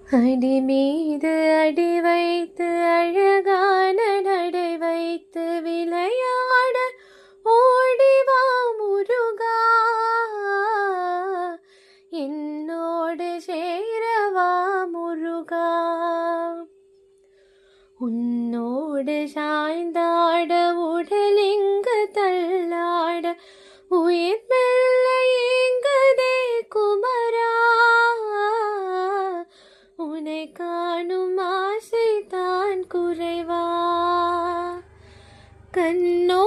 அடி மீது அடி வைத்து அழகான நடை வைத்து விளையாட ஓடிவா முருகா, என்னோடு சேரவா முருகா. உன்னோடு சாய்ந்தாட உடலிங்கு தள்ளாட உயிர் மெல்ல ஏங்குதே குமரா, உன்னை காணும் ஆசை தான் குறைவா. கண்ணோ